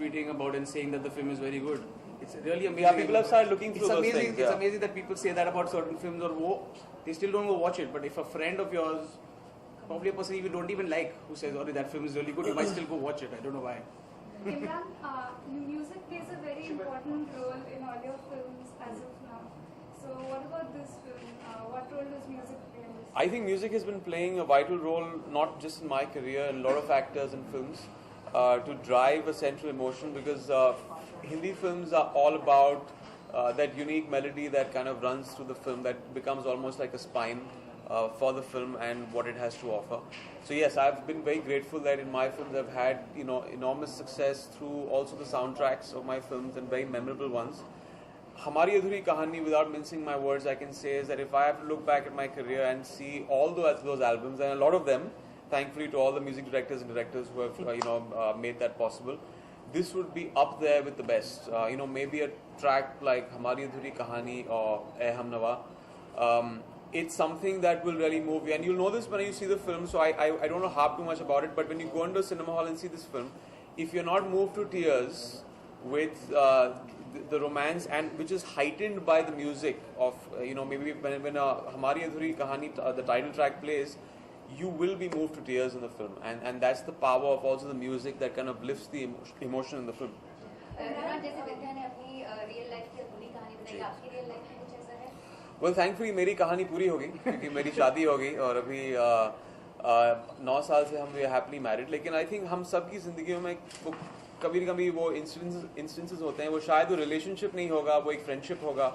tweeting about and saying that the film is very good. It's really amazing. Yeah, people have started looking through those things. It's amazing that people say that about certain films they still don't go watch it. But if a friend of yours, probably a person you don't even like, who says, "Oh, that film is really good," you might still go watch it. I don't know why. Emraan, music plays a very important role in all your films as of now. So what about this film? What role does music play in this? I think music has been playing a vital role, not just in my career, in a lot of actors and films, to drive a central emotion, because Hindi films are all about that unique melody that kind of runs through the film, that becomes almost like a spine for the film and what it has to offer. So yes, I've been very grateful that in my films I've had enormous success through also the soundtracks of my films, and very memorable ones. Hamari, Adhuri, Kahani, without mincing my words, I can say is that if I have to look back at my career and see all those albums, and a lot of them, thankfully to all the music directors and directors who have made that possible, this would be up there with the best. Maybe a track like Hamari, Adhuri, Kahani or Eh Hum Nawa. It's something that will really move you, and you'll know this when you see the film, so I don't know harp too much about it, but when you go into a cinema hall and see this film, if you're not moved to tears with the romance, and which is heightened by the music of, maybe when Hamari Adhuri Kahani, the title track plays, you will be moved to tears in the film, and that's the power of also the music that kind of lifts the emotion in the film. जैसे विद्या ने अपनी real life की अधूरी कहानी बताई, आपकी real life में कुछ ऐसा है? Well, thankfully मेरी कहानी पूरी होगी, क्योंकि मेरी शादी हो गई और अभी 9 साल से हम हैप्पीली मैरिड. लेकिन आई थिंक हम सब की जिंदगी में कभी न कभी वो इंस्टेंसेस होते हैं, वो शायद वो रिलेशनशिप नहीं होगा, वो एक फ्रेंडशिप होगा,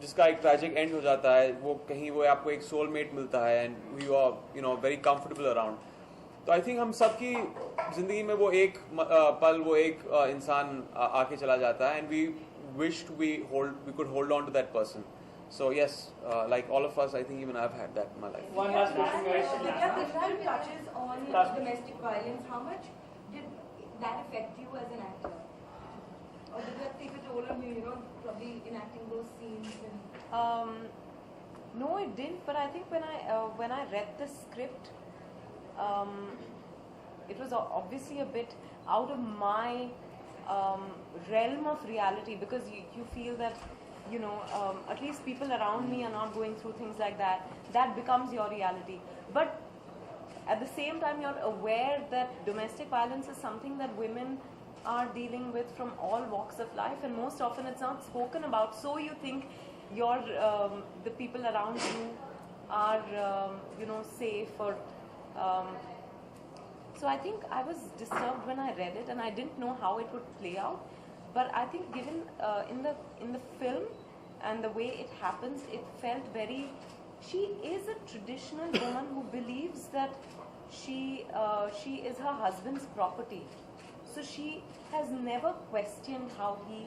जिसका एक ट्रैजिक एंड हो जाता है, वो कहीं वो आपको एक सोलमेट मिलता है, and you are very comfortable around. तो आई थिंक हम सबकी जिंदगी में वो एक पल, वो एक इंसान आके चला जाता है, and we wished we could hold on to that person. So yes, like all of us, I think even I've had that in my life. One last question, guys. Vidya, this film touches on domestic violence. How much did that affect you as an actor? Or did that take a toll on you, probably enacting those scenes? No, it didn't. But I think when I read the script, it was obviously a bit out of my realm of reality, because you feel that at least people around me are not going through things like that becomes your reality. But at the same time, you're aware that domestic violence is something that women are dealing with from all walks of life, and most often it's not spoken about, so you think the people around you are safe, or so I think I was disturbed when I read it, and I didn't know how it would play out. But I think given in the film and the way it happens, it felt very. She is a traditional woman who believes that she is her husband's property. So she has never questioned how he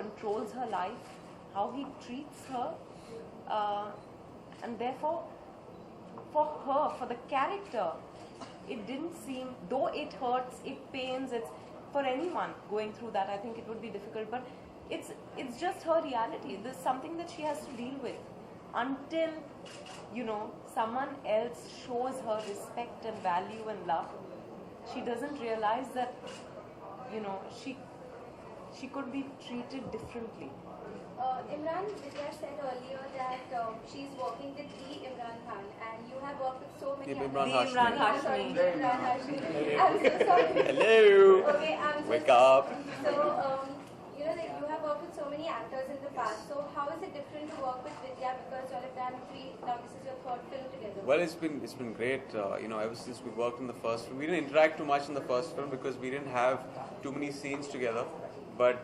controls her life, how he treats her, and therefore, for her, for the character, it didn't seem, though it hurts, it pains, it's for anyone going through that, I think it would be difficult, but it's just her reality. There's something that she has to deal with until someone else shows her respect and value and love. She doesn't realize that she could be treated differently. Emraan, Vidya said earlier that she's working with the Emraan Khan, and you have worked with so many Emraan actors. Hashmi. Emraan Hashmi. I'm so sorry. Hello. Okay, Wake up. So, you have worked with so many actors in the past. So, how is it different to work with Vidya, because you all have done 3, now this is your 3rd film together? Well, it's been great. Ever since we worked in the first film, we didn't interact too much in the first film because we didn't have too many scenes together. But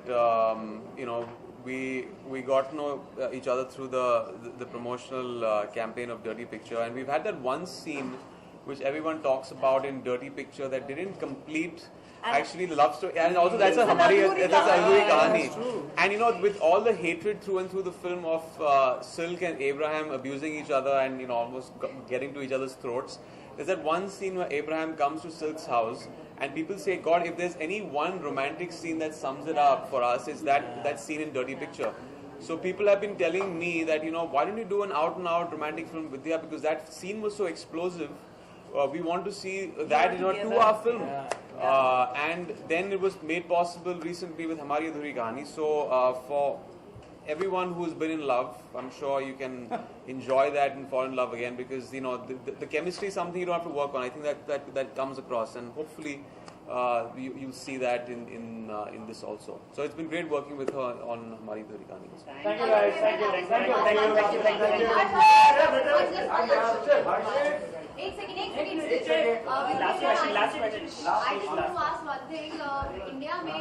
we got to know each other through the promotional campaign of Dirty Picture, and we've had that one scene which everyone talks about in Dirty Picture that didn't complete actually the love story, and also that's a Hamari, that's a Adhuri Kahani. And with all the hatred through and through the film of Silk and Abraham abusing each other and almost getting to each other's throats, there's that one scene where Abraham comes to Silk's house, and people say, God, if there's any one romantic scene that sums it up for us, it's that scene in Dirty Picture. So people have been telling me that, why don't you do an out-and-out romantic film with Vidya, because that scene was so explosive. We want to see that, to our film. Yeah. And then it was made possible recently with Hamari Adhuri Kahani. So for everyone who's been in love, I'm sure you can enjoy that and fall in love again, because the chemistry is something you don't have to work on. I think that comes across, and hopefully you'll see that in this also. So it's been great working with her on Hamari Adhuri Kahani. Thank you guys. Thank you. एक second Last question. I want to ask one thing. India में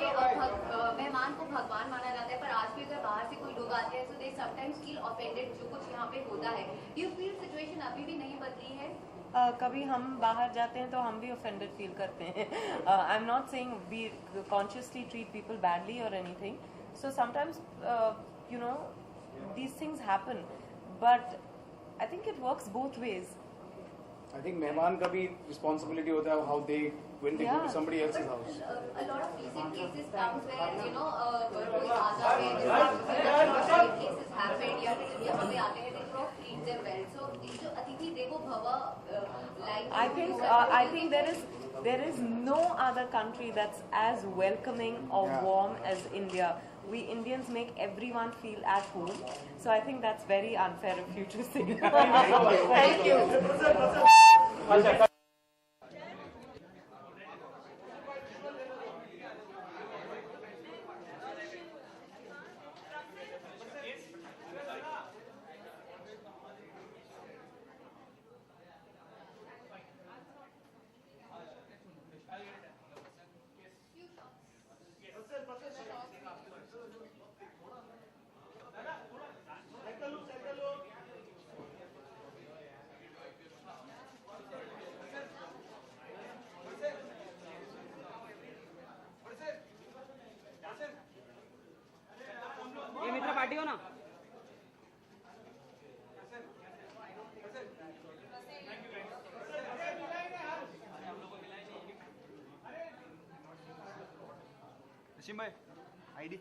मेहमान को भगवान माना जाता है, पर आज भी अगर बाहर से कोई लोग आते हैं, so they sometimes feel offended जो कुछ यहाँ पे होता है. Do you feel situation अभी भी नहीं बदली है? कभी हम बाहर जाते हैं तो हम भी offended feel करते हैं. I'm not saying we consciously treat people badly or anything. So sometimes, these things happen. But I think it works both ways. I think मेहमान का भी responsibility होता है how they when they go to somebody else's house. A lot of recent cases comes where कोई आता है, cases happen या यहाँ पे आते हैं, they don't treat them well. So जो अतिथि देवो भव like I think there is no other country that's as welcoming or warm as India. We Indians make everyone feel at home. So I think that's very unfair of you to say. Thank you. Party हो ना भाई ID